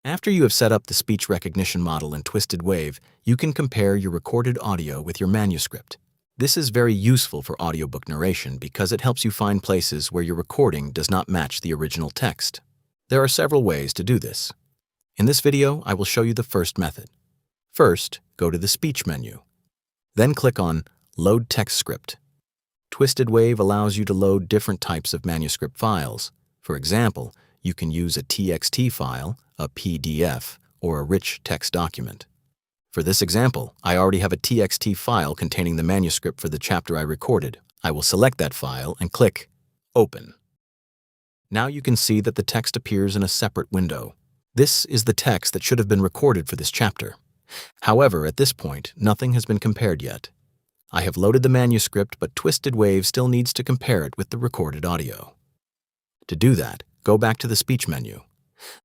After you have set up the speech recognition model in TwistedWave, you can compare your recorded audio with your manuscript. This is very useful for audiobook narration because it helps you find places where your recording does not match the original text. There are several ways to do this. In this video, I will show you the first method. First, go to the Speech menu. Then click on Load Text Script. TwistedWave allows you to load different types of manuscript files. For example, you can use a TXT file, a PDF, or a rich text document. For this example, I already have a TXT file containing the manuscript for the chapter I recorded. I will select that file and click Open. Now you can see that the text appears in a separate window. This is the text that should have been recorded for this chapter. However, at this point, nothing has been compared yet. I have loaded the manuscript, but TwistedWave still needs to compare it with the recorded audio. To do that, go back to the Speech menu.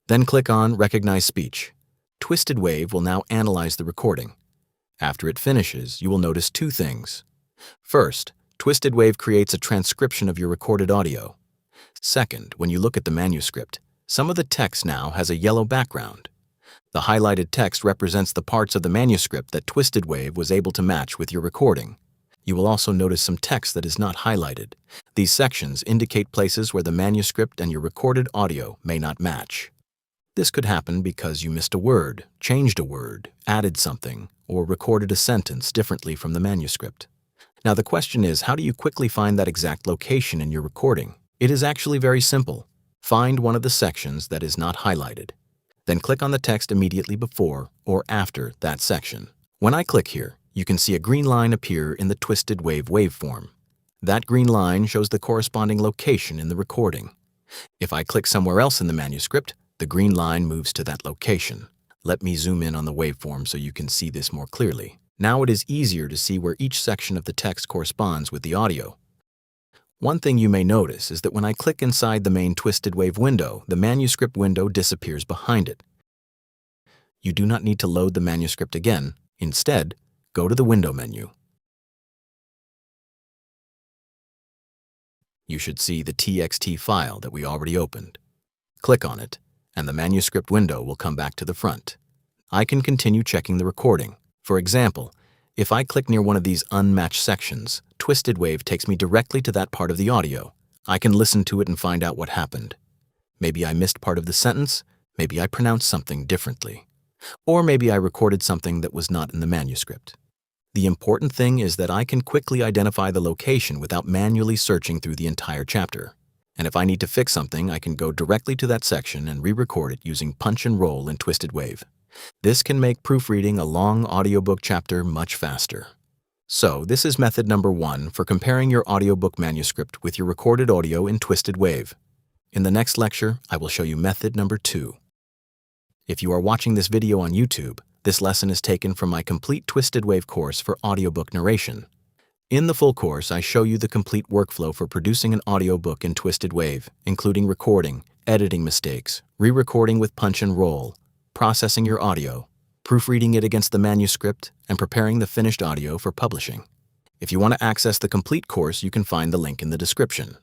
Then click on Recognize Speech. TwistedWave will now analyze the recording. After it finishes, you will notice two things. First, TwistedWave creates a transcription of your recorded audio. Second, when you look at the manuscript, some of the text now has a yellow background. The highlighted text represents the parts of the manuscript that TwistedWave was able to match with your recording. You will also notice some text that is not highlighted. These sections indicate places where the manuscript and your recorded audio may not match. This could happen because you missed a word, changed a word, added something, or recorded a sentence differently from the manuscript. Now the question is, how do you quickly find that exact location in your recording? It is actually very simple. Find one of the sections that is not highlighted. Then click on the text immediately before or after that section. When I click here, you can see a green line appear in the TwistedWave waveform. That green line shows the corresponding location in the recording. If I click somewhere else in the manuscript, the green line moves to that location. Let me zoom in on the waveform so you can see this more clearly. Now it is easier to see where each section of the text corresponds with the audio. One thing you may notice is that when I click inside the main TwistedWave window, the manuscript window disappears behind it. You do not need to load the manuscript again. Instead, go to the Window menu. You should see the TXT file that we already opened. Click on it, and the manuscript window will come back to the front. I can continue checking the recording. For example, if I click near one of these unmatched sections, TwistedWave takes me directly to that part of the audio. I can listen to it and find out what happened. Maybe I missed part of the sentence, maybe I pronounced something differently, or maybe I recorded something that was not in the manuscript. The important thing is that I can quickly identify the location without manually searching through the entire chapter. And if I need to fix something, I can go directly to that section and re-record it using punch and roll in TwistedWave. This can make proofreading a long audiobook chapter much faster. So, this is method number 1 for comparing your audiobook manuscript with your recorded audio in TwistedWave. In the next lecture, I will show you method number 2. If you are watching this video on YouTube, this lesson is taken from my complete TwistedWave course for audiobook narration. In the full course, I show you the complete workflow for producing an audiobook in TwistedWave, including recording, editing mistakes, re-recording with punch and roll, processing your audio, proofreading it against the manuscript, and preparing the finished audio for publishing. If you want to access the complete course, you can find the link in the description.